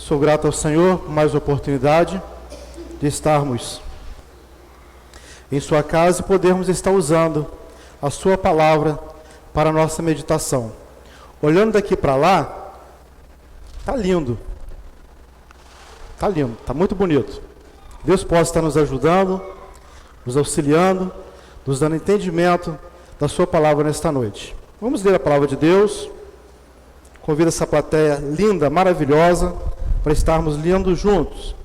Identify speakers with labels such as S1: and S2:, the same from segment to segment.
S1: Sou grato ao Senhor por mais oportunidade de estarmos em sua casa e podermos estar usando a sua palavra para a nossa meditação. Olhando daqui para lá, tá lindo. Tá lindo, tá muito bonito. Deus possa estar nos ajudando, nos auxiliando, nos dando entendimento da sua palavra nesta noite. Vamos ler a palavra de Deus. Convido essa plateia linda, maravilhosa, para estarmos lendo juntos.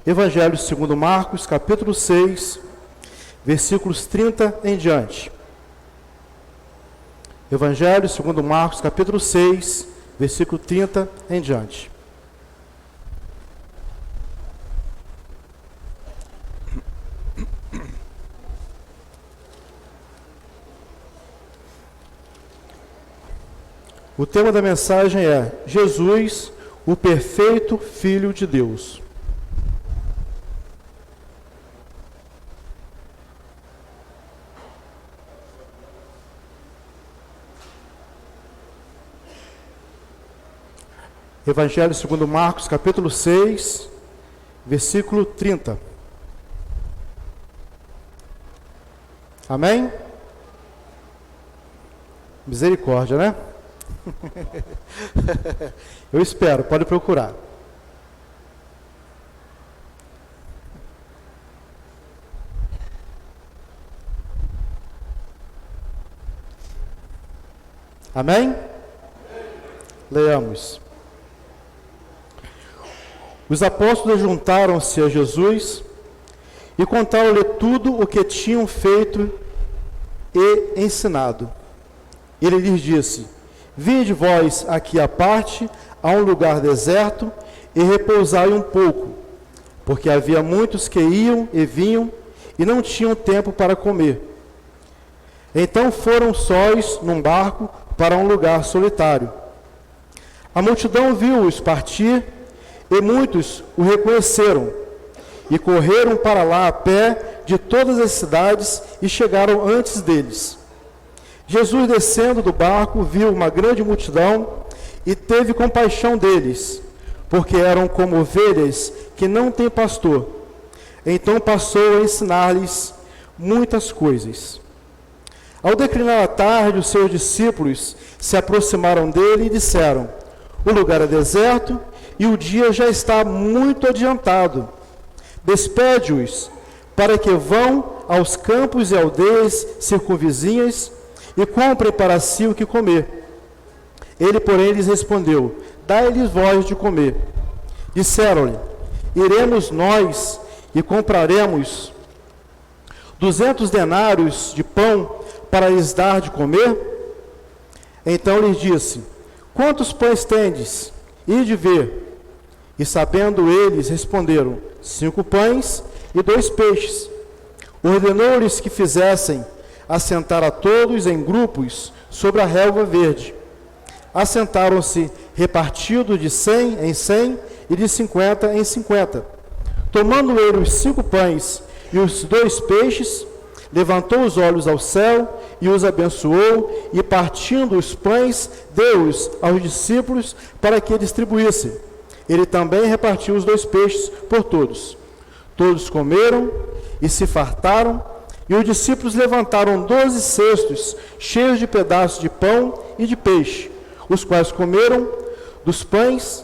S1: Evangelho segundo Marcos, capítulo 6, versículos 30 em diante. Evangelho segundo Marcos, capítulo 6, versículo 30 em diante. O tema da mensagem é Jesus, o perfeito Filho de Deus. Evangelho segundo Marcos, capítulo 6, versículo 30. Amém? Misericórdia, né? Eu espero, pode procurar. Amém? Leamos. Os apóstolos juntaram-se a Jesus e contaram-lhe tudo o que tinham feito e ensinado. Ele lhes disse: vinde vós aqui à parte, a um lugar deserto, e repousai um pouco, porque havia muitos que iam e vinham, e não tinham tempo para comer. Então foram sós num barco para um lugar solitário. A multidão viu-os partir, e muitos o reconheceram, e correram para lá a pé de todas as cidades, e chegaram antes deles. Jesus, descendo do barco, viu uma grande multidão e teve compaixão deles, porque eram como ovelhas que não têm pastor. Então passou a ensinar-lhes muitas coisas. Ao declinar a tarde, os seus discípulos se aproximaram dele e disseram: o lugar é deserto e o dia já está muito adiantado. Despede-os para que vão aos campos e aldeias circunvizinhas e comprem para si o que comer. Ele, porém, lhes respondeu: dai-lhes vós de comer. Disseram-lhe: iremos nós e compraremos 200 denários de pão para lhes dar de comer? Então lhes disse: quantos pães tendes? Ide ver. E sabendo eles, responderam: 5 pães e 2 peixes. Ordenou-lhes que fizessem assentar a todos em grupos sobre a relva verde. Assentaram-se repartidos de 100 em 100 e de 50 em 50. Tomando ele os 5 pães e os 2 peixes, levantou os olhos ao céu e os abençoou, e partindo os pães, deu-os aos discípulos para que distribuíssem. Ele também repartiu os 2 peixes por todos. Todos comeram e se fartaram. E os discípulos levantaram 12 cestos, cheios de pedaços de pão e de peixe, os quais comeram dos pães.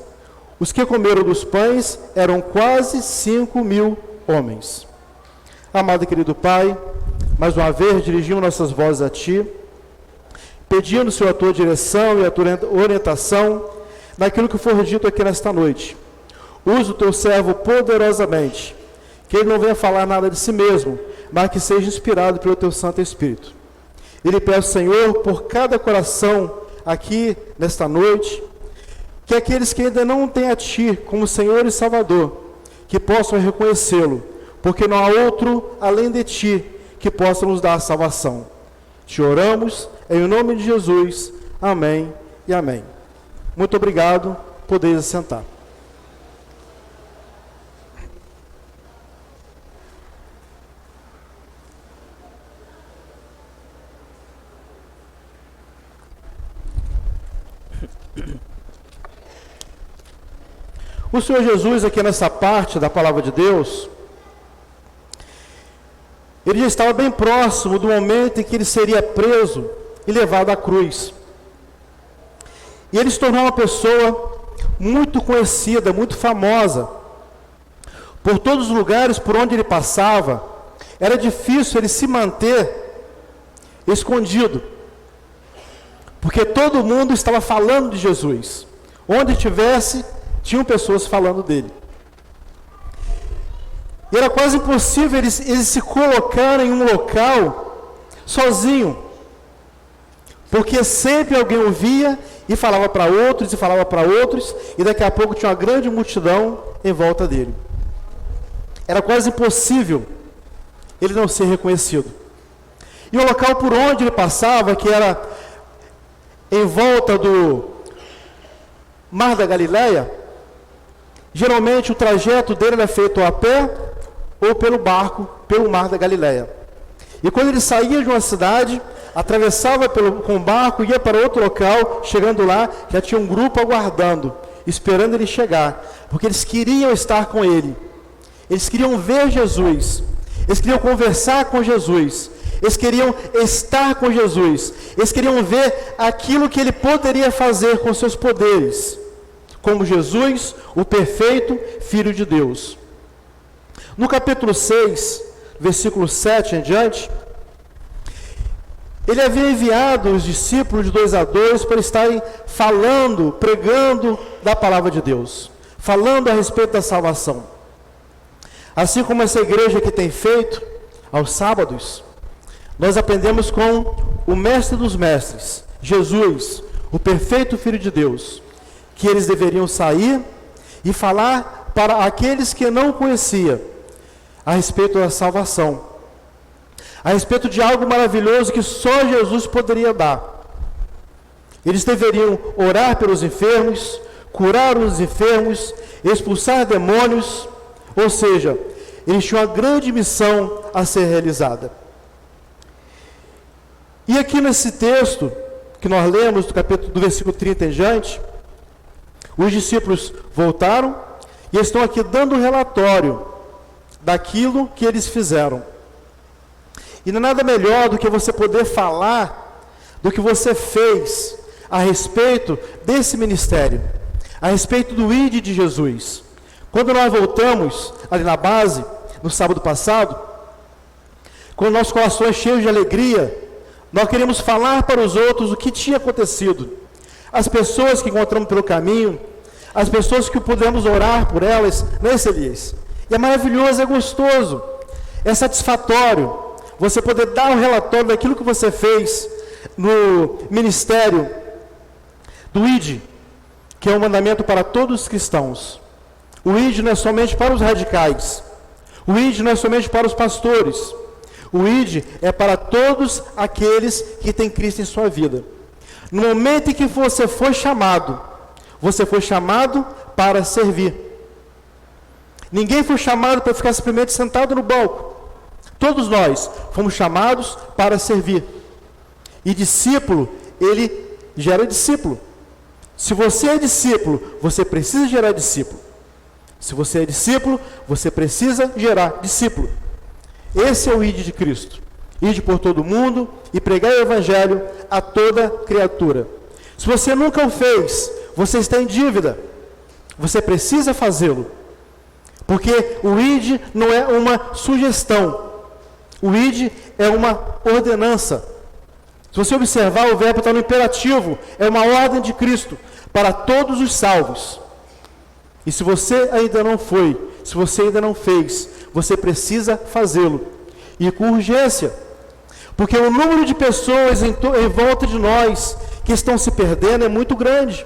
S1: Os que comeram dos pães eram quase 5.000 homens. Amado e querido Pai, mais uma vez dirigimos nossas vozes a Ti, pedindo, Senhor, a Tua direção e a Tua orientação naquilo que for dito aqui nesta noite. Usa o Teu servo poderosamente, que ele não venha falar nada de si mesmo, mas que seja inspirado pelo Teu Santo Espírito. E lhe peço, Senhor, por cada coração aqui nesta noite, que aqueles que ainda não têm a Ti como Senhor e Salvador, que possam reconhecê-lo, porque não há outro além de Ti que possa nos dar a salvação. Te oramos em nome de Jesus. Amém e amém. Muito obrigado. Podeis assentar. O Senhor Jesus, aqui nessa parte da palavra de Deus, ele já estava bem próximo do momento em que ele seria preso e levado à cruz. E ele se tornou uma pessoa muito conhecida, muito famosa. Por todos os lugares por onde ele passava, era difícil ele se manter escondido, porque todo mundo estava falando de Jesus. Onde estivesse, tinham pessoas falando dele. E era quase impossível ele se colocar em um local sozinho, porque sempre alguém ouvia e falava para outros, e falava para outros, e daqui a pouco tinha uma grande multidão em volta dele. Era quase impossível ele não ser reconhecido. E o local por onde ele passava, que era em volta do Mar da Galileia, geralmente o trajeto dele era feito a pé ou pelo barco, pelo Mar da Galileia. E quando ele saía de uma cidade, atravessava com o barco, ia para outro local, chegando lá, já tinha um grupo aguardando, esperando ele chegar, porque eles queriam estar com ele, eles queriam ver Jesus, eles queriam conversar com Jesus, eles queriam estar com Jesus, eles queriam ver aquilo que ele poderia fazer com seus poderes, como Jesus, o perfeito Filho de Deus. No capítulo 6, versículo 7 em diante, ele havia enviado os discípulos de 2 a 2 para estarem falando, pregando da palavra de Deus, falando a respeito da salvação. Assim como essa igreja que tem feito aos sábados, nós aprendemos com o mestre dos mestres, Jesus, o perfeito Filho de Deus, que eles deveriam sair e falar para aqueles que não conheciam a respeito da salvação, a respeito de algo maravilhoso que só Jesus poderia dar. Eles deveriam orar pelos enfermos, curar os enfermos, expulsar demônios, ou seja, eles tinham uma grande missão a ser realizada. E aqui nesse texto que nós lemos, do versículo 30 em diante, os discípulos voltaram e estão aqui dando um relatório daquilo que eles fizeram. E não é nada melhor do que você poder falar do que você fez a respeito desse ministério, a respeito do ID de Jesus. Quando nós voltamos ali na base, no sábado passado, com nossos corações cheios de alegria, nós queremos falar para os outros o que tinha acontecido. As pessoas que encontramos pelo caminho, as pessoas que pudemos orar por elas, não é isso, Elias? E é maravilhoso, é gostoso, é satisfatório você poder dar um relatório daquilo que você fez no ministério do ID, que é um mandamento para todos os cristãos. O ID não é somente para os radicais, o ID não é somente para os pastores, o ID é para todos aqueles que têm Cristo em sua vida. No momento em que você foi chamado para servir. Ninguém foi chamado para ficar simplesmente sentado no banco. Todos nós fomos chamados para servir. E discípulo, ele gera discípulo. Se você é discípulo, você precisa gerar discípulo. Se você é discípulo, você precisa gerar discípulo. Esse é o ID de Cristo. Ide por todo mundo e pregar o evangelho a toda criatura. Se você nunca o fez, você está em dívida. Você precisa fazê-lo. Porque o ID não é uma sugestão. O ID é uma ordenança. Se você observar, o verbo está no imperativo. É uma ordem de Cristo para todos os salvos. E se você ainda não foi, se você ainda não fez, você precisa fazê-lo. E com urgência. Porque o número de pessoas em volta de nós que estão se perdendo é muito grande.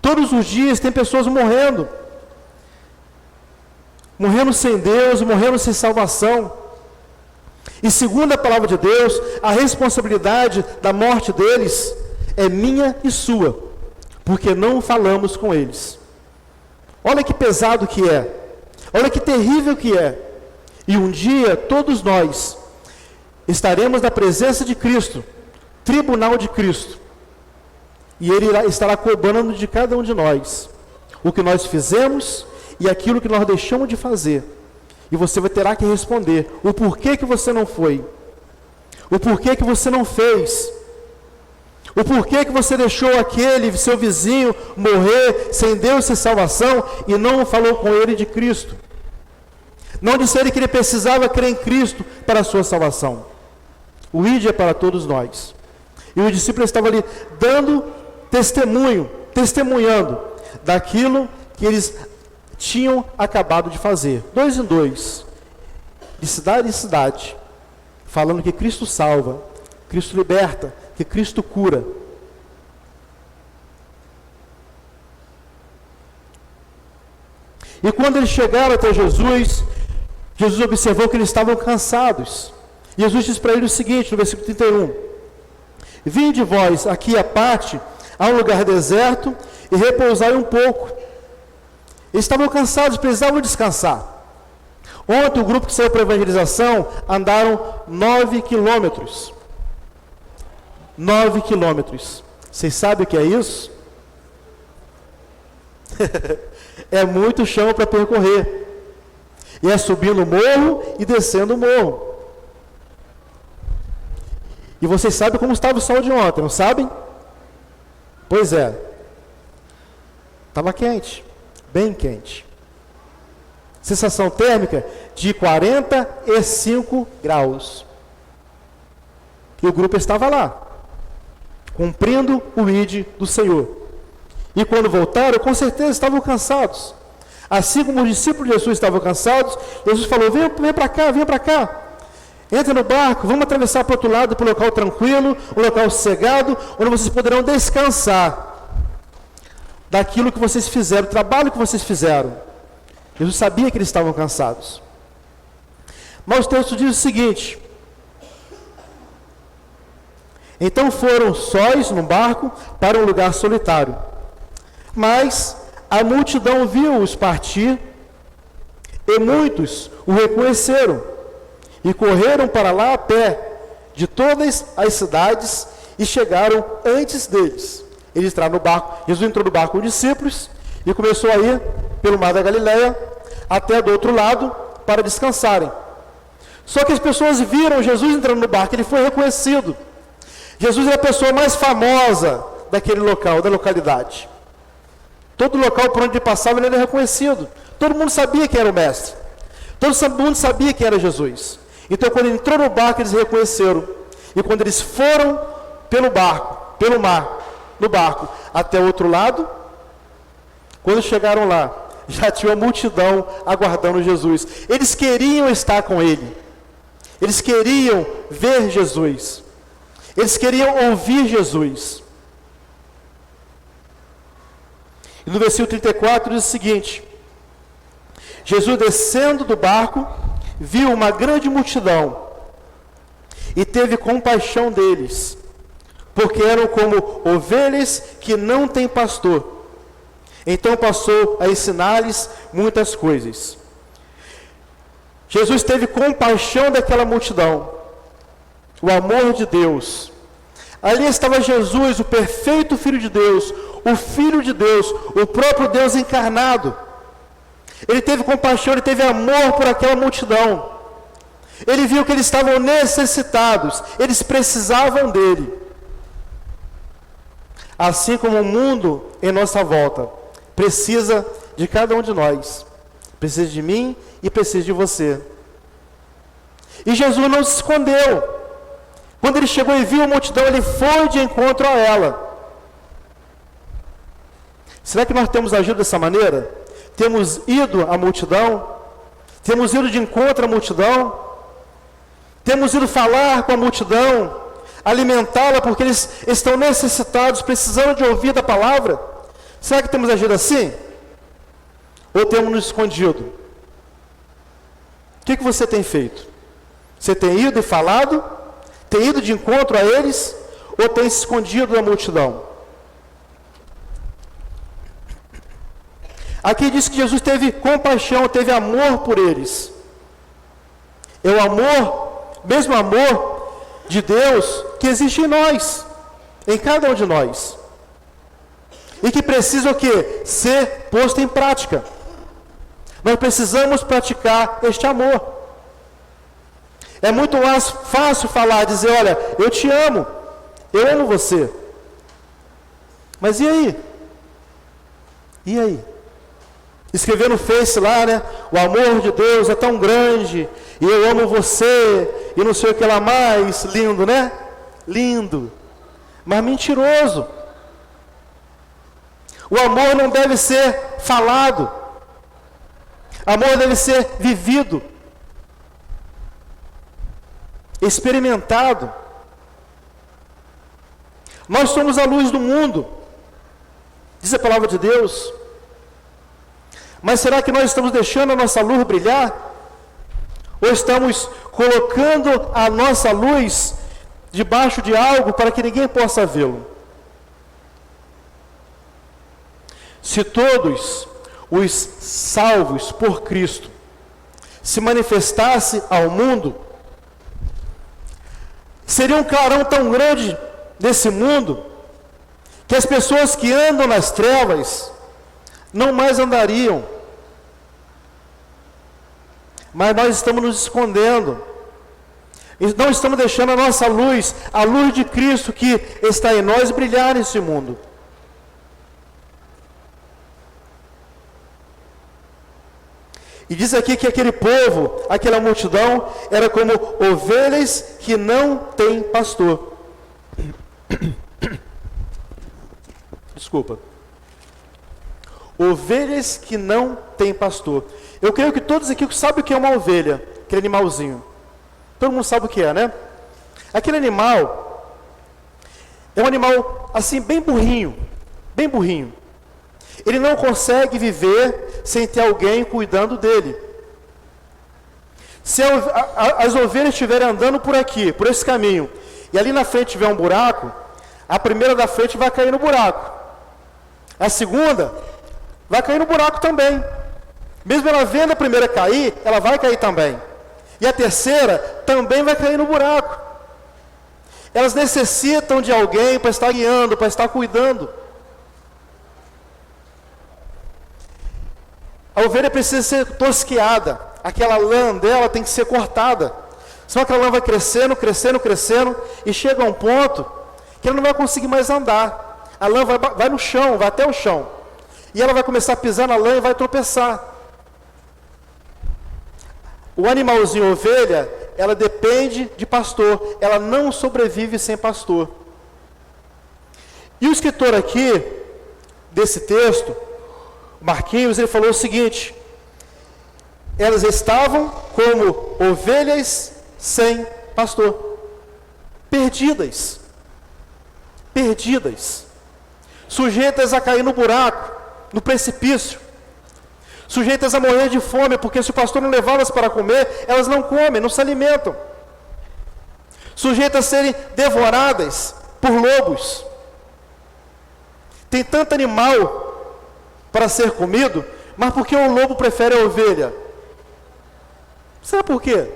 S1: Todos os dias tem pessoas morrendo. Morrendo sem Deus, morrendo sem salvação. E segundo a palavra de Deus, a responsabilidade da morte deles é minha e sua, porque não falamos com eles. Olha que pesado que é, olha que terrível que é. E um dia todos nós estaremos na presença de Cristo, tribunal de Cristo, e Ele estará cobrando de cada um de nós. o que nós fizemos e aquilo que nós deixamos de fazer. E você terá que responder o porquê que você não foi, o porquê que você não fez, o porquê que você deixou aquele seu vizinho morrer sem Deus, sem salvação, e não falou com ele de Cristo. Não disse ele que ele precisava crer em Cristo para a sua salvação. O ID é para todos nós. E o discípulo estava ali dando testemunhando daquilo que eles tinham acabado de fazer. 2 em 2, de cidade em cidade, falando que Cristo salva, Cristo liberta, que Cristo cura. E quando eles chegaram até Jesus, Jesus observou que eles estavam cansados. Jesus disse para eles o seguinte, no versículo 31, vinde vós aqui à parte, a um lugar deserto, e repousai um pouco. Eles estavam cansados, precisavam descansar. Ontem o grupo que saiu para a evangelização andaram 9 quilômetros. 9 quilômetros. Vocês sabem o que é isso? É muito chão para percorrer. E é subindo o morro e descendo o morro. E vocês sabem como estava o sol de ontem, não sabem? Pois é. Estava quente, bem quente. Sensação térmica de 45 graus. E o grupo estava lá, cumprindo o ID do Senhor. E quando voltaram, com certeza estavam cansados. Assim como os discípulos de Jesus estavam cansados, Jesus falou, vem para cá, vem para cá. Entra no barco, vamos atravessar para o outro lado, para um local tranquilo, um local sossegado, onde vocês poderão descansar daquilo que vocês fizeram, do trabalho que vocês fizeram. Jesus sabia que eles estavam cansados. Mas o texto diz o seguinte, então foram sós no barco para um lugar solitário. Mas a multidão viu-os partir, e muitos o reconheceram, e correram para lá a pé, de todas as cidades, e chegaram antes deles. Eles entraram no barco, Jesus entrou no barco com os discípulos, e começou a ir pelo mar da Galileia, até do outro lado, para descansarem. Só que as pessoas viram Jesus entrando no barco, ele foi reconhecido. Jesus era a pessoa mais famosa daquele local, da localidade. Todo local por onde ele passava, ele era reconhecido. Todo mundo sabia que era o mestre. Todo mundo sabia que era Jesus. Então, quando ele entrou no barco, eles reconheceram. E quando eles foram pelo barco, pelo mar, no barco, até o outro lado, quando chegaram lá, já tinha uma multidão aguardando Jesus. Eles queriam estar com ele. Eles queriam ver Jesus. Eles queriam ouvir Jesus. E no versículo 34 diz o seguinte, Jesus descendo do barco, viu uma grande multidão e teve compaixão deles, porque eram como ovelhas que não têm pastor. Então passou a ensinar-lhes muitas coisas. Jesus teve compaixão daquela multidão, o amor de Deus. Ali estava Jesus, o perfeito Filho de Deus, o Filho de Deus, o próprio Deus encarnado. Ele teve compaixão, ele teve amor por aquela multidão. Ele viu que eles estavam necessitados, eles precisavam dele. Assim como o mundo em nossa volta precisa de cada um de nós, precisa de mim e precisa de você. E Jesus não se escondeu. Quando ele chegou e viu a multidão, ele foi de encontro a ela. Será que nós temos agido dessa maneira? Temos ido à multidão? Temos ido de encontro à multidão? Temos ido falar com a multidão, alimentá-la porque eles estão necessitados, precisando de ouvir da palavra? Será que temos agido assim? Ou temos nos escondido? O que você tem feito? Você tem ido e falado? Tem ido de encontro a eles? Ou tem se escondido da multidão? Aqui diz que Jesus teve compaixão, teve amor por eles. É o amor, mesmo amor de Deus que existe em nós, em cada um de nós. e que precisa o quê? Ser posto em prática. Nós precisamos praticar este amor. É muito mais fácil falar, dizer, olha, eu te amo, eu amo você. Mas e aí? E aí? Escrever no Face lá, né? O amor de Deus é tão grande, e eu amo você, e não sei o que lá mais. Lindo, né? Lindo. Mas mentiroso. O amor não deve ser falado. Amor deve ser vivido, experimentado. Nós somos a luz do mundo, diz a palavra de Deus. Mas será que nós estamos deixando a nossa luz brilhar? Ou estamos colocando a nossa luz debaixo de algo para que ninguém possa vê-lo? Se todos os salvos por Cristo se manifestasse ao mundo, seria um clarão tão grande nesse mundo, que as pessoas que andam nas trevas não mais andariam. Mas nós estamos nos escondendo, e não estamos deixando a nossa luz, a luz de Cristo que está em nós, brilhar nesse mundo. E diz aqui que aquele povo, aquela multidão, era como ovelhas que não têm pastor. Desculpa. Ovelhas que não têm pastor. Eu creio que todos aqui sabem o que é uma ovelha, aquele animalzinho. Todo mundo sabe o que é, né? Aquele animal é um animal assim, bem burrinho. Bem burrinho. Ele não consegue viver sem ter alguém cuidando dele. Se as ovelhas estiverem andando por aqui, por esse caminho, e ali na frente tiver um buraco, a primeira da frente vai cair no buraco. A segunda vai cair no buraco também. Mesmo ela vendo a primeira cair, ela vai cair também. E a terceira também vai cair no buraco. Elas necessitam de alguém para estar guiando, para estar cuidando. A ovelha precisa ser tosqueada. Aquela lã dela tem que ser cortada. Senão aquela lã vai crescendo, crescendo, crescendo, e chega a um ponto que ela não vai conseguir mais andar. A lã vai no chão, vai até o chão. E ela vai começar a pisar na lã e vai tropeçar. O animalzinho ovelha, ela depende de pastor. Ela não sobrevive sem pastor. E o escritor aqui, desse texto, Marquinhos, ele falou o seguinte: elas estavam como ovelhas sem pastor, perdidas, sujeitas a cair no buraco, no precipício, sujeitas a morrer de fome, porque se o pastor não levá-las para comer, elas não comem, não se alimentam, sujeitas a serem devoradas por lobos. Tem tanto animal para ser comido, mas por que o lobo prefere a ovelha? Sabe por quê?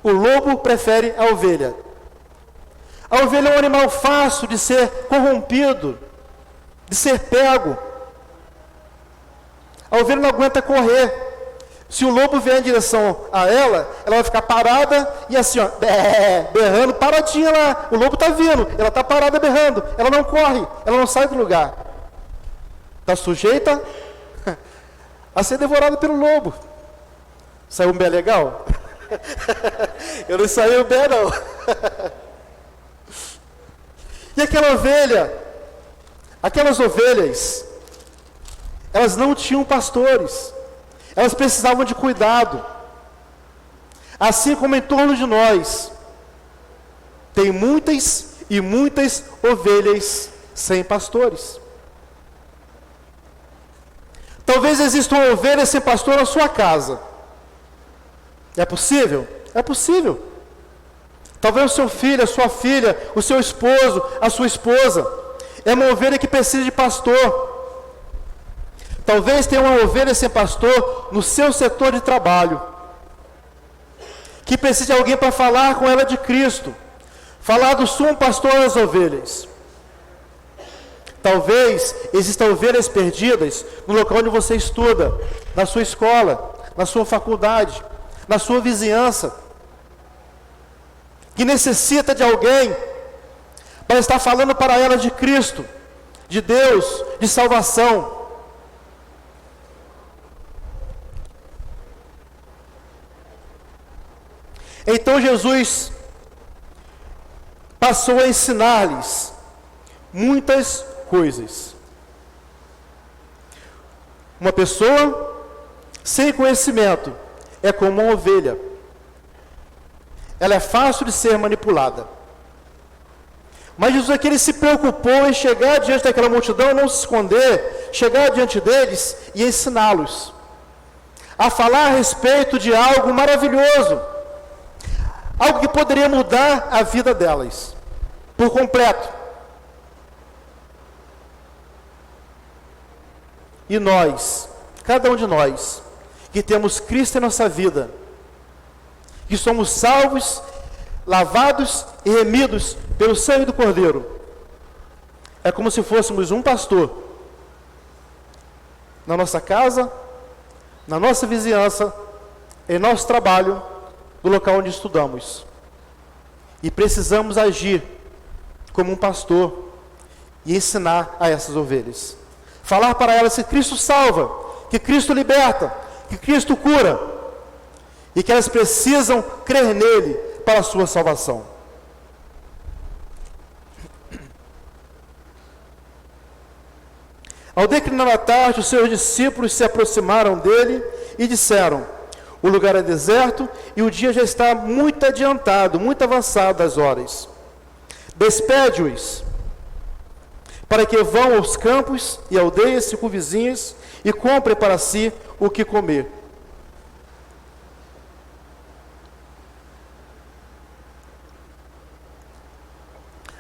S1: O lobo prefere a ovelha. A ovelha é um animal fácil de ser corrompido, de ser pego. A ovelha não aguenta correr. Se o lobo vier em direção a ela, ela vai ficar parada e assim, ó, berrando, paradinha lá. O lobo está vindo, ela está parada berrando. Ela não corre, ela não sai do lugar. Está sujeita a ser devorada pelo lobo. Saiu um bé legal? Eu não saí um bé, não. E aquela ovelha, aquelas ovelhas, elas não tinham pastores. Elas precisavam de cuidado. Assim como em torno de nós, tem muitas e muitas ovelhas sem pastores. Talvez exista uma ovelha sem pastor na sua casa. É possível? É possível. Talvez o seu filho, a sua filha, o seu esposo, a sua esposa, é uma ovelha que precisa de pastor. Talvez tenha uma ovelha sem pastor no seu setor de trabalho, que precisa de alguém para falar com ela de Cristo, falar do sumo pastor das ovelhas. Talvez existam ovelhas perdidas no local onde você estuda, na sua escola, na sua faculdade, na sua vizinhança, que necessita de alguém para estar falando para ela de Cristo, de Deus, de salvação. Então Jesus passou a ensinar-lhes muitas coisas. Uma pessoa sem conhecimento é como uma ovelha. Ela é fácil de ser manipulada. Mas Jesus aqui ele se preocupou em chegar diante daquela multidão, não se esconder, chegar diante deles e ensiná-los a falar a respeito de algo maravilhoso, algo que poderia mudar a vida delas por completo. E nós, cada um de nós, que temos Cristo em nossa vida, que somos salvos, lavados e remidos pelo sangue do Cordeiro, é como se fôssemos um pastor na nossa casa, na nossa vizinhança, em nosso trabalho, no local onde estudamos. E precisamos agir como um pastor e ensinar a essas ovelhas. Falar para elas que Cristo salva, que Cristo liberta, que Cristo cura, e que elas precisam crer nele para a sua salvação. Ao declinar a tarde, os seus discípulos se aproximaram dele e disseram: o lugar é deserto e o dia já está muito adiantado, muito avançado das horas. Despede-os, para que vão aos campos e aldeias circunvizinhas e comprem para si o que comer.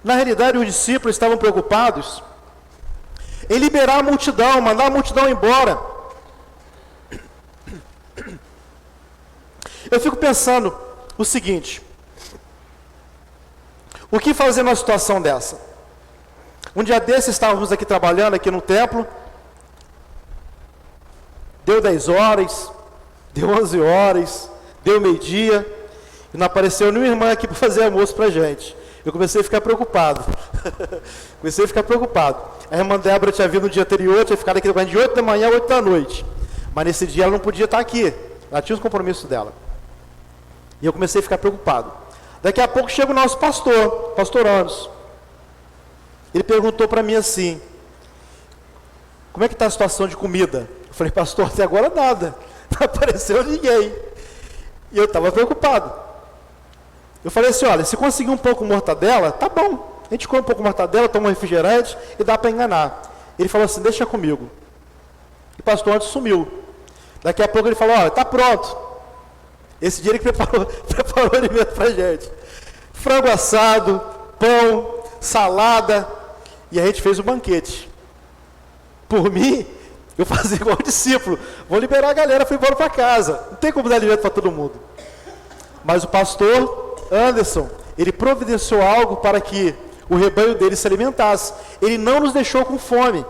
S1: Na realidade, os discípulos estavam preocupados em liberar a multidão, mandar a multidão embora. Eu fico pensando o seguinte: o que fazer numa situação dessa? Um dia desses estávamos aqui trabalhando aqui no templo, deu 10 horas, deu 11 horas, deu meio-dia, e não apareceu nenhuma irmã aqui para fazer almoço para a gente. Eu comecei a ficar preocupado. A irmã Débora tinha vindo no dia anterior, tinha ficado aqui de 8 da manhã a 8 da noite. Mas nesse dia ela não podia estar aqui. Ela tinha os compromissos dela. E eu comecei a ficar preocupado. Daqui a pouco chega o nosso pastor Anderson. Ele perguntou para mim assim: como é que está a situação de comida? Eu falei: pastor, até agora nada. Não apareceu ninguém. E eu estava preocupado. Eu falei assim: olha, se conseguir um pouco de mortadela, tá bom. A gente come um pouco de mortadela, toma um refrigerante e dá para enganar. Ele falou assim: deixa comigo. E o pastor Anderson sumiu. Daqui a pouco ele falou: olha, tá pronto. Esse dia ele preparou alimento para a gente. Frango assado, pão, salada. E a gente fez um banquete. Por mim, eu fazia igual discípulo. Vou liberar a galera, fui embora para casa. Não tem como dar alimento para todo mundo. Mas o pastor Anderson, ele providenciou algo para que o rebanho dele se alimentasse. Ele não nos deixou com fome.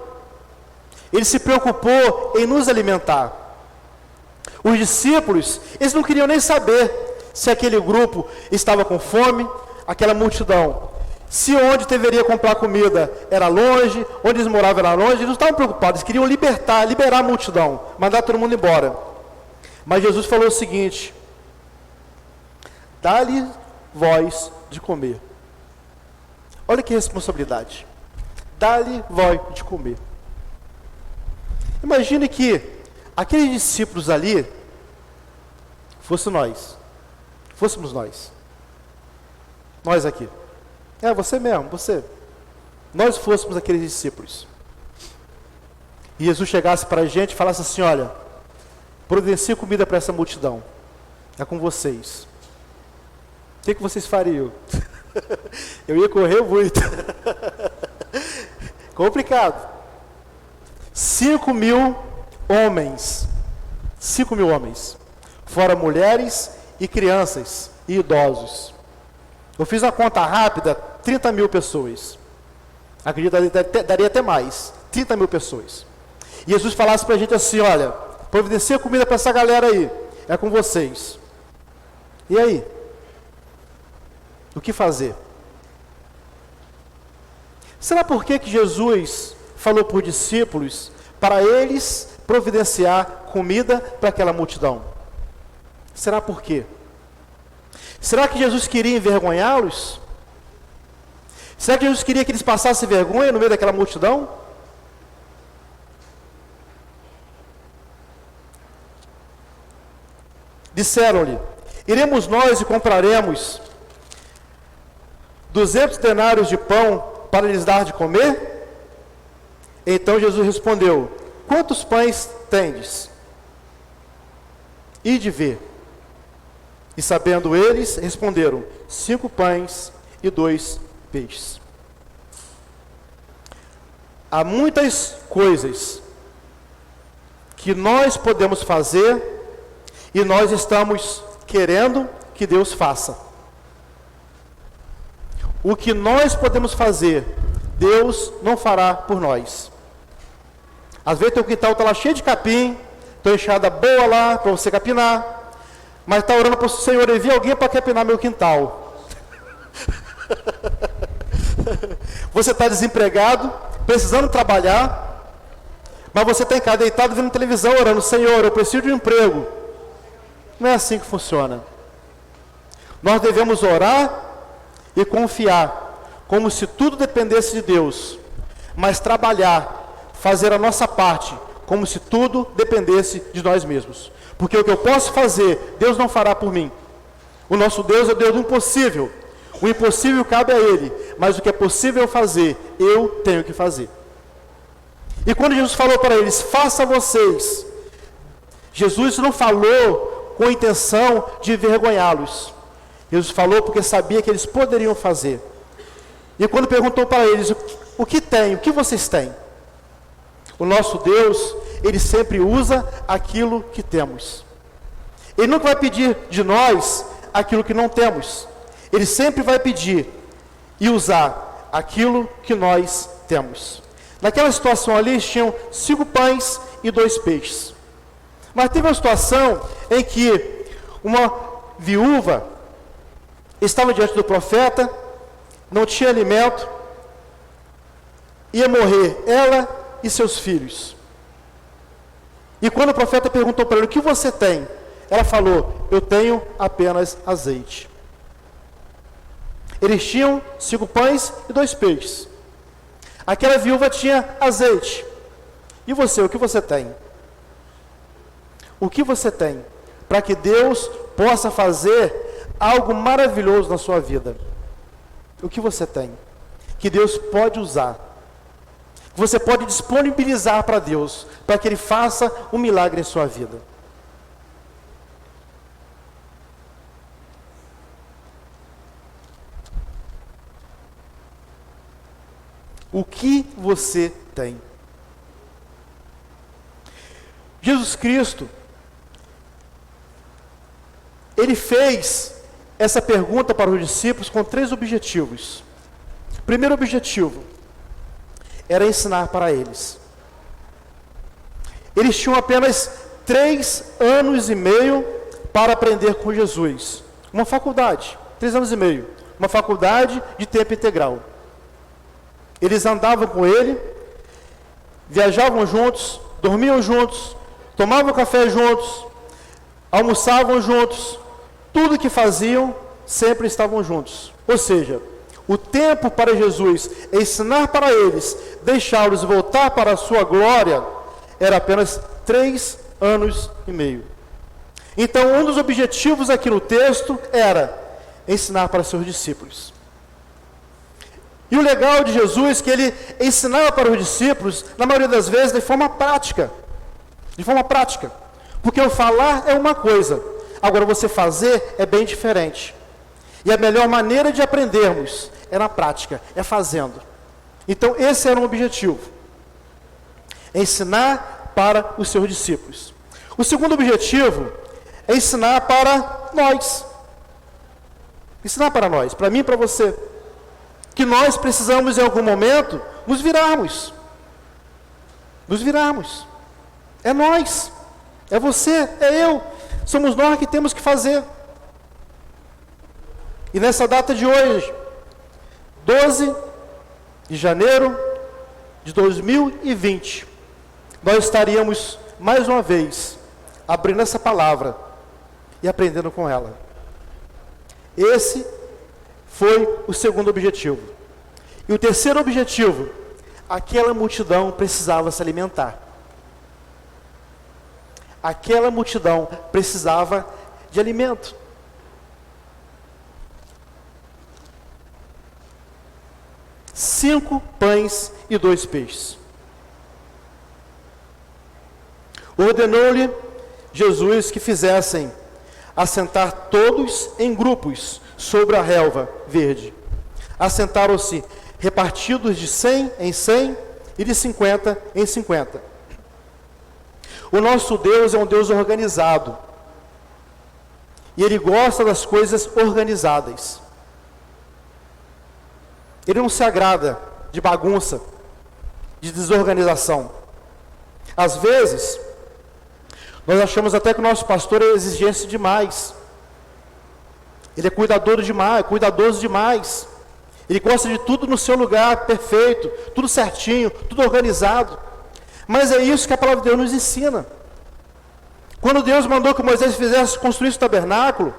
S1: Ele se preocupou em nos alimentar. Os discípulos, eles não queriam nem saber se aquele grupo estava com fome, aquela multidão. Se onde deveria comprar comida era longe, onde eles moravam era longe, eles não estavam preocupados, eles queriam liberar a multidão, mandar todo mundo embora. Mas Jesus falou o seguinte: dá-lhe voz de comer. Olha que responsabilidade. Dá-lhe voz de comer. Imagine que aqueles discípulos ali fôssemos nós. Nós aqui. Você mesmo, você. Nós fôssemos aqueles discípulos. E Jesus chegasse para a gente e falasse assim: olha, providencie comida para essa multidão. É com vocês. O que vocês fariam? Eu ia correr muito. Complicado. 5.000 homens. 5.000 homens. Fora mulheres e crianças e idosos. Eu fiz uma conta rápida: 30.000 pessoas. Acredito que daria até mais, 30 mil pessoas. E Jesus falasse para a gente assim, olha, providencia comida para essa galera aí, é com vocês. E aí? O que fazer? Será por que Jesus falou para os discípulos para eles providenciar comida para aquela multidão? Será por quê? Será que Jesus queria envergonhá-los? Será que Jesus queria que eles passassem vergonha no meio daquela multidão? Disseram-lhe, iremos nós e compraremos 200 denários de pão para lhes dar de comer? Então Jesus respondeu, quantos pães tendes? Ide ver. E sabendo eles, responderam, 5 pães e 2 peixes. Há muitas coisas que nós podemos fazer e nós estamos querendo que Deus faça. O que nós podemos fazer, Deus não fará por nós. Às vezes teu quintal está lá cheio de capim, tua enxada boa lá para você capinar, mas está orando para o Senhor, envia alguém para capinar meu quintal. Você está desempregado, precisando trabalhar, mas você está em casa deitado vendo televisão, orando, Senhor, eu preciso de um emprego. Não é assim que funciona. Nós devemos orar e confiar, como se tudo dependesse de Deus, mas trabalhar, fazer a nossa parte, como se tudo dependesse de nós mesmos. Porque o que eu posso fazer, Deus não fará por mim. O nosso Deus é o Deus do impossível. O impossível cabe a Ele, mas o que é possível fazer, eu tenho que fazer. E quando Jesus falou para eles, faça vocês, Jesus não falou com a intenção de envergonhá-los. Jesus falou porque sabia que eles poderiam fazer. E quando perguntou para eles, o que tem, o que vocês têm? O nosso Deus, Ele sempre usa aquilo que temos. Ele nunca vai pedir de nós aquilo que não temos. Ele sempre vai pedir e usar aquilo que nós temos. Naquela situação ali, tinham 5 pães e 2 peixes. Mas teve uma situação em que uma viúva estava diante do profeta, não tinha alimento, ia morrer ela e seus filhos. E quando o profeta perguntou para ela, o que você tem? Ela falou, eu tenho apenas azeite. Eles tinham 5 pães e 2 peixes. Aquela viúva tinha azeite. E você, o que você tem? O que você tem? Para que Deus possa fazer algo maravilhoso na sua vida. O que você tem? Que Deus pode usar. Você pode disponibilizar para Deus, para que Ele faça um milagre em sua vida. O que você tem? Jesus Cristo, Ele fez essa pergunta para os discípulos com 3 objetivos. O primeiro objetivo era ensinar para eles. Eles tinham apenas 3 anos e meio para aprender com Jesus. Uma faculdade, 3 anos e meio. Uma faculdade de tempo integral. Eles andavam com Ele, viajavam juntos, dormiam juntos, tomavam café juntos, almoçavam juntos. Tudo que faziam, sempre estavam juntos. Ou seja, o tempo para Jesus ensinar para eles, deixá-los voltar para a sua glória, era apenas 3 anos e meio. Então, um dos objetivos aqui no texto era ensinar para seus discípulos. E o legal de Jesus é que Ele ensinava para os discípulos, na maioria das vezes, de forma prática. De forma prática. Porque o falar é uma coisa, agora você fazer é bem diferente. E a melhor maneira de aprendermos é na prática, é fazendo. Então esse era um objetivo. Ensinar para os seus discípulos. O segundo objetivo é ensinar para nós. Ensinar para nós, para mim e para você. Que nós precisamos em algum momento nos virarmos. Nos virarmos. É nós, é você, é eu. Somos nós que temos que fazer. E nessa data de hoje, 12 de janeiro de 2020, nós estaríamos mais uma vez abrindo essa palavra e aprendendo com ela. Esse foi o segundo objetivo. E o terceiro objetivo, aquela multidão precisava se alimentar. Aquela multidão precisava de alimento. Cinco pães e 2 peixes. Ordenou-lhe Jesus que fizessem assentar todos em grupos sobre a relva verde. Assentaram-se repartidos de 100 em 100 e de 50 em 50. O nosso Deus é um Deus organizado. E Ele gosta das coisas organizadas. Ele não se agrada de bagunça, de desorganização. Às vezes, nós achamos até que o nosso pastor é exigente demais. Ele é cuidadoso demais. Ele gosta de tudo no seu lugar perfeito, tudo certinho, tudo organizado. Mas é isso que a palavra de Deus nos ensina. Quando Deus mandou que Moisés construísse o tabernáculo,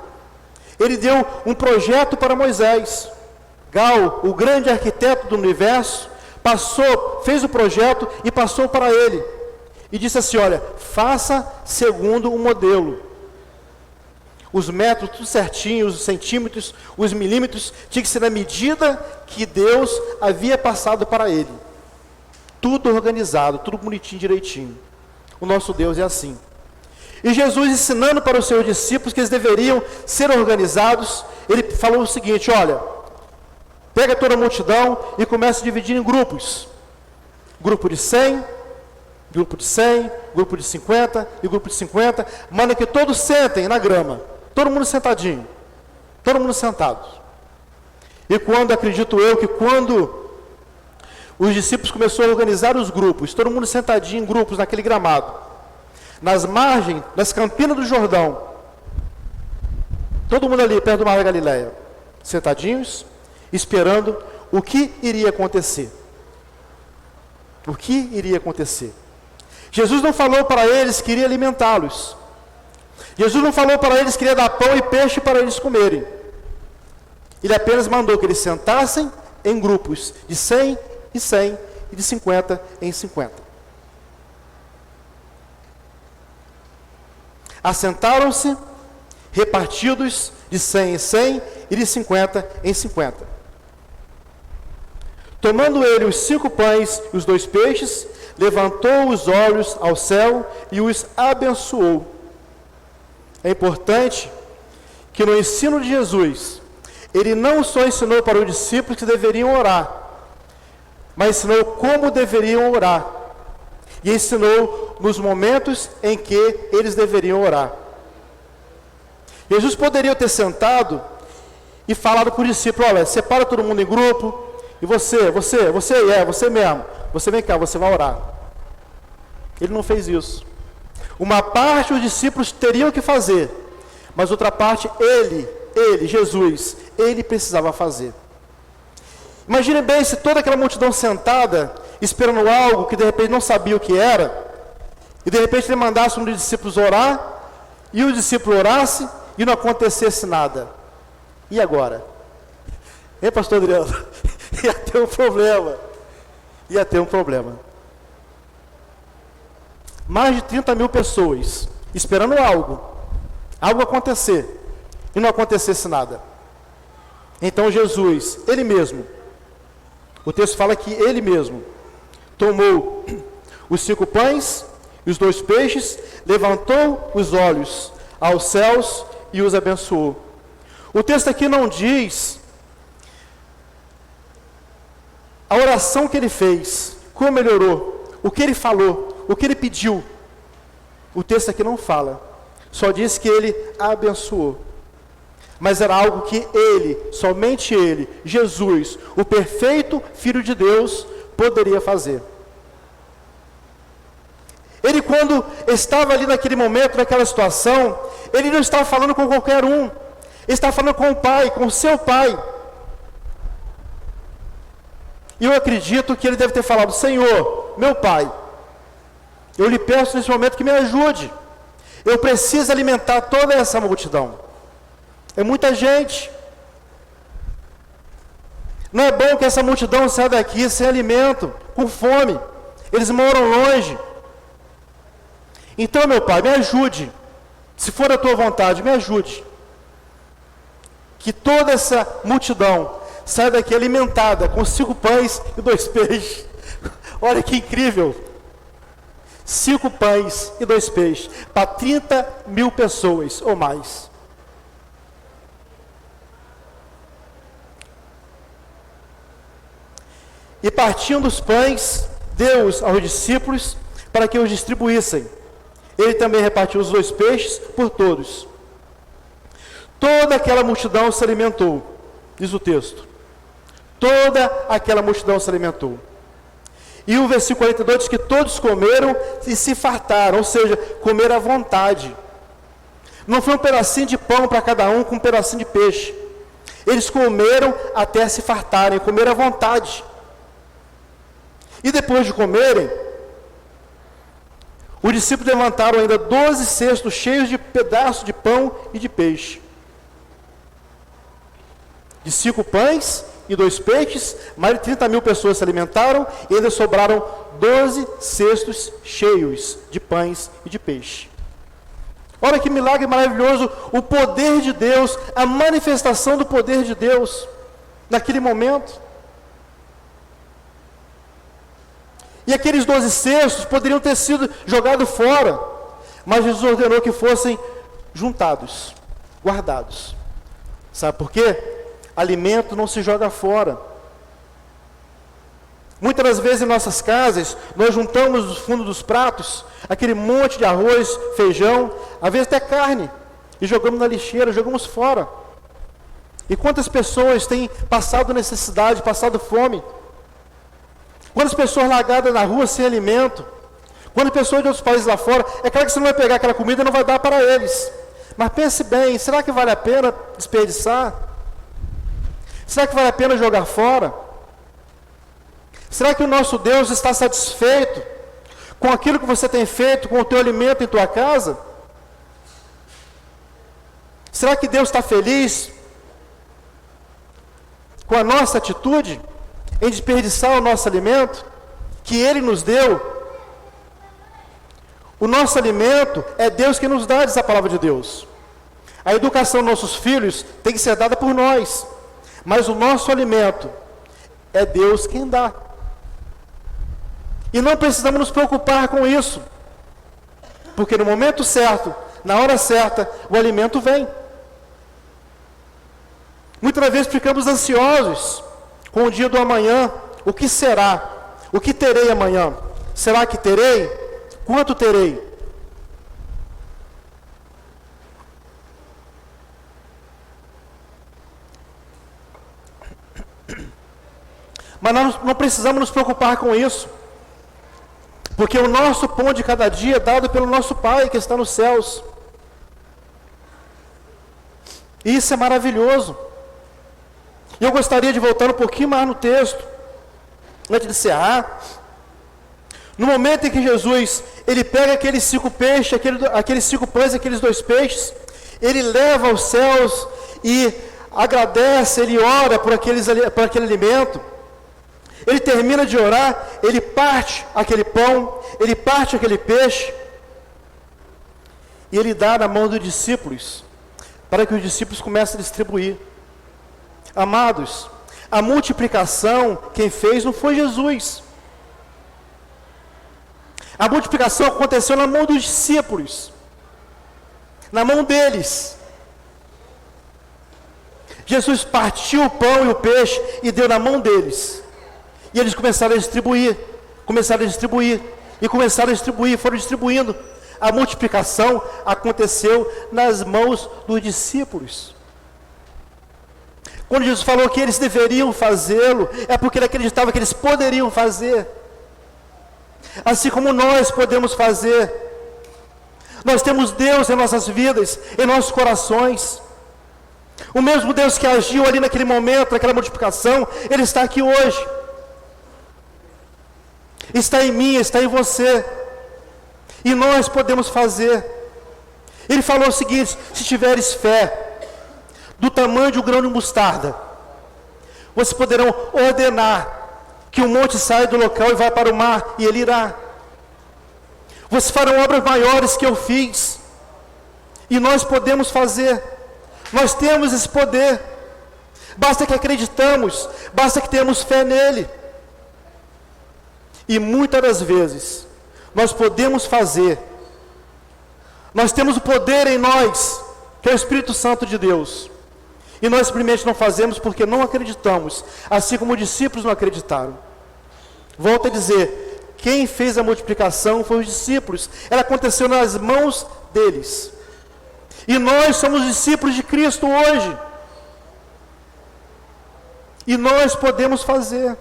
S1: Ele deu um projeto para Moisés. Gal, o grande arquiteto do universo, fez o projeto e passou para ele. E disse assim, olha, faça segundo o modelo. Os metros, tudo certinho, os centímetros, os milímetros, tinha que ser na medida que Deus havia passado para ele. Tudo organizado, tudo bonitinho, direitinho. O nosso Deus é assim. E Jesus, ensinando para os seus discípulos que eles deveriam ser organizados, Ele falou o seguinte, olha, pega toda a multidão e começa a dividir em grupos. Grupo de 100, grupo de 100, grupo de 50 e grupo de 50. Manda que todos sentem na grama. Todo mundo sentadinho. Todo mundo sentado. E acredito eu, que quando os discípulos começaram a organizar os grupos, todo mundo sentadinho em grupos naquele gramado, nas margens, nas campinas do Jordão, todo mundo ali perto do Mar da Galileia, sentadinhos, esperando o que iria acontecer. O que iria acontecer? Jesus não falou para eles que iria alimentá-los. Jesus não falou para eles que iria dar pão e peixe para eles comerem. Ele apenas mandou que eles sentassem em grupos de 100 em 100 e de 50 em 50. Assentaram-se repartidos de 100 em 100 e de 50 em 50. Tomando ele os 5 pães e os 2 peixes, levantou os olhos ao céu e os abençoou. É importante que no ensino de Jesus, ele não só ensinou para os discípulos que deveriam orar, mas ensinou como deveriam orar. E ensinou nos momentos em que eles deveriam orar. Jesus poderia ter sentado e falado para os discípulos, olha, separa todo mundo em grupo, e você mesmo, você vem cá, você vai orar. Ele não fez isso. Uma parte os discípulos teriam que fazer, mas outra parte Jesus, ele precisava fazer. Imagine bem se toda aquela multidão sentada, esperando algo que de repente não sabia o que era, e de repente ele mandasse um dos discípulos orar, e o discípulo orasse, e não acontecesse nada. E agora? Hein, pastor Adriano? Ia ter um problema. Ia ter um problema. Mais de 30 mil pessoas esperando algo acontecer, e não acontecesse nada. Então Jesus, ele mesmo, o texto fala que ele mesmo tomou os 5 pães e os 2 peixes, levantou os olhos aos céus e os abençoou. O texto aqui não diz a oração que ele fez, como ele orou, o que ele falou, o que ele pediu. O texto aqui não fala, só diz que ele abençoou. Mas era algo que ele, somente ele, Jesus, o perfeito Filho de Deus, poderia fazer. Ele, quando estava ali naquele momento, naquela situação, ele não estava falando com qualquer um. Ele estava falando com o Pai, com o seu Pai. E eu acredito que ele deve ter falado: Senhor, meu Pai, eu lhe peço nesse momento que me ajude. Eu preciso alimentar toda essa multidão. É muita gente. Não é bom que essa multidão saia daqui sem alimento, com fome. Eles moram longe. Então, meu Pai, me ajude. Se for a tua vontade, me ajude. Que toda essa multidão saia daqui alimentada com 5 pães e 2 peixes. Olha que incrível. 5 pães e 2 peixes. Para 30.000 pessoas ou mais. E partindo os pães, deu-os aos discípulos para que os distribuíssem. Ele também repartiu os 2 peixes por todos. Toda aquela multidão se alimentou, diz o texto. Toda aquela multidão se alimentou. E o versículo 42 diz que todos comeram e se fartaram, ou seja, comeram à vontade. Não foi um pedacinho de pão para cada um com um pedacinho de peixe. Eles comeram até se fartarem, comeram à vontade. E depois de comerem, os discípulos levantaram ainda 12 cestos cheios de pedaços de pão e de peixe. De 5 pães e 2 peixes, mais de 30.000 pessoas se alimentaram e ainda sobraram 12 cestos cheios de pães e de peixe. Olha que milagre maravilhoso, o poder de Deus, a manifestação do poder de Deus naquele momento. E aqueles 12 cestos poderiam ter sido jogados fora, mas Jesus ordenou que fossem juntados, guardados. Sabe por quê? Alimento não se joga fora. Muitas das vezes em nossas casas, nós juntamos no fundo dos pratos aquele monte de arroz, feijão, às vezes até carne, e jogamos na lixeira, jogamos fora. E quantas pessoas têm passado necessidade, passado fome? Quantas pessoas largadas na rua sem alimento? Quantas pessoas de outros países lá fora? É claro que você não vai pegar aquela comida e não vai dar para eles. Mas pense bem, será que vale a pena desperdiçar? Será que vale a pena jogar fora? Será que o nosso Deus está satisfeito com aquilo que você tem feito, com o teu alimento em tua casa? Será que Deus está feliz com a nossa atitude em desperdiçar o nosso alimento que Ele nos deu? O nosso alimento é Deus que nos dá, diz a palavra de Deus. A educação dos nossos filhos tem que ser dada por nós, mas o nosso alimento é Deus quem dá. E não precisamos nos preocupar com isso, porque no momento certo, na hora certa, o alimento vem. Muitas vezes ficamos ansiosos com o dia do amanhã. O que será? O que terei amanhã? Será que terei? Quanto terei? Mas nós não precisamos nos preocupar com isso, porque o nosso pão de cada dia é dado pelo nosso Pai que está nos céus. E isso é maravilhoso. E eu gostaria de voltar um pouquinho mais no texto, antes de encerrar. No momento em que Jesus, ele pega aqueles 5 peixes, aqueles 5 pães, aqueles 2 peixes, ele leva aos céus e agradece, ele ora por aquele alimento. Ele termina de orar, ele parte aquele pão, ele parte aquele peixe, e ele dá na mão dos discípulos, para que os discípulos comecem a distribuir. Amados, a multiplicação, quem fez não foi Jesus. A multiplicação aconteceu na mão dos discípulos, na mão deles. Jesus partiu o pão e o peixe e deu na mão deles. E eles começaram a distribuir, foram distribuindo. A multiplicação aconteceu nas mãos dos discípulos. Quando Jesus falou que eles deveriam fazê-lo, é porque ele acreditava que eles poderiam fazer. Assim como nós podemos fazer. Nós temos Deus em nossas vidas, em nossos corações. O mesmo Deus que agiu ali naquele momento, naquela multiplicação, Ele está aqui hoje. Está em mim, está em você. E nós podemos fazer. Ele falou o seguinte: se tiveres fé do tamanho de um grão de mostarda, vocês poderão ordenar que o monte saia do local e vá para o mar, e ele irá. Vocês farão obras maiores que eu fiz. E nós podemos fazer. Nós temos esse poder. Basta que acreditamos, basta que tenhamos fé nele. E muitas das vezes nós podemos fazer. Nós temos o poder em nós, que é o Espírito Santo de Deus. E nós simplesmente não fazemos porque não acreditamos, assim como os discípulos não acreditaram. Volto a dizer, quem fez a multiplicação foi os discípulos. Ela aconteceu nas mãos deles. E nós somos discípulos de Cristo hoje. E nós podemos fazer.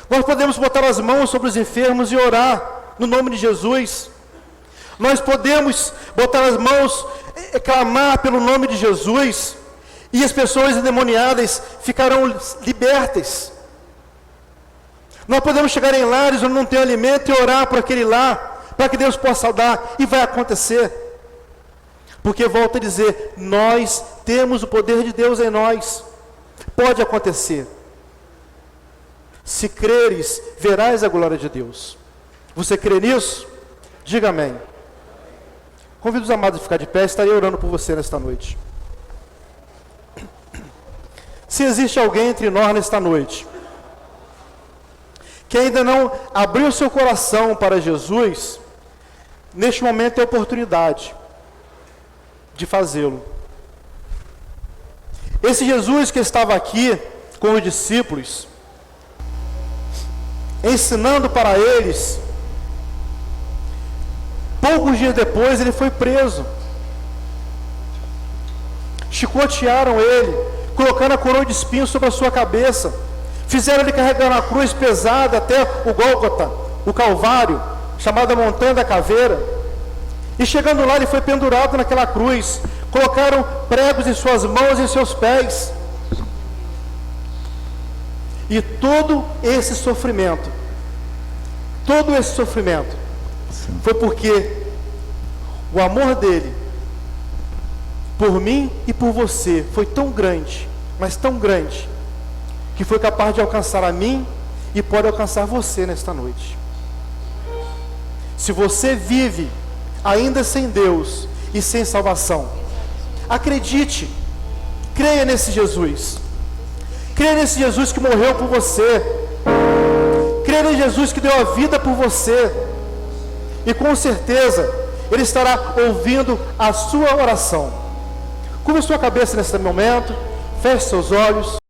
S1: Nós podemos botar as mãos sobre os enfermos e orar no nome de Jesus. Nós podemos botar as mãos e clamar pelo nome de Jesus. E as pessoas endemoniadas ficarão libertas. Nós podemos chegar em lares onde não tem alimento e orar por aquele lar, para que Deus possa dar, e vai acontecer. Porque, volto a dizer, nós temos o poder de Deus em nós. Pode acontecer. Se creres, verás a glória de Deus. Você crê nisso? Diga amém. Convido os amados a ficar de pé, estarei orando por você nesta noite. Se existe alguém entre nós nesta noite que ainda não abriu seu coração para Jesus, neste momento é a oportunidade de fazê-lo. Esse Jesus que estava aqui com os discípulos, ensinando para eles, poucos dias depois ele foi preso. Chicotearam ele, colocando a coroa de espinhos sobre a sua cabeça. Fizeram ele carregar uma cruz pesada até o Gólgota, o Calvário, chamada Montanha da Caveira. E chegando lá, ele foi pendurado naquela cruz. Colocaram pregos em suas mãos e em seus pés. E todo esse sofrimento foi porque o amor dele por mim e por você foi tão grande, mas tão grande, que foi capaz de alcançar a mim e pode alcançar você nesta noite. Se você vive ainda sem Deus e sem salvação, acredite, creia nesse Jesus. Creia nesse Jesus que morreu por você. Creia nesse Jesus que deu a vida por você. E com certeza Ele estará ouvindo a sua oração. Curva sua cabeça nesse momento, feche seus olhos.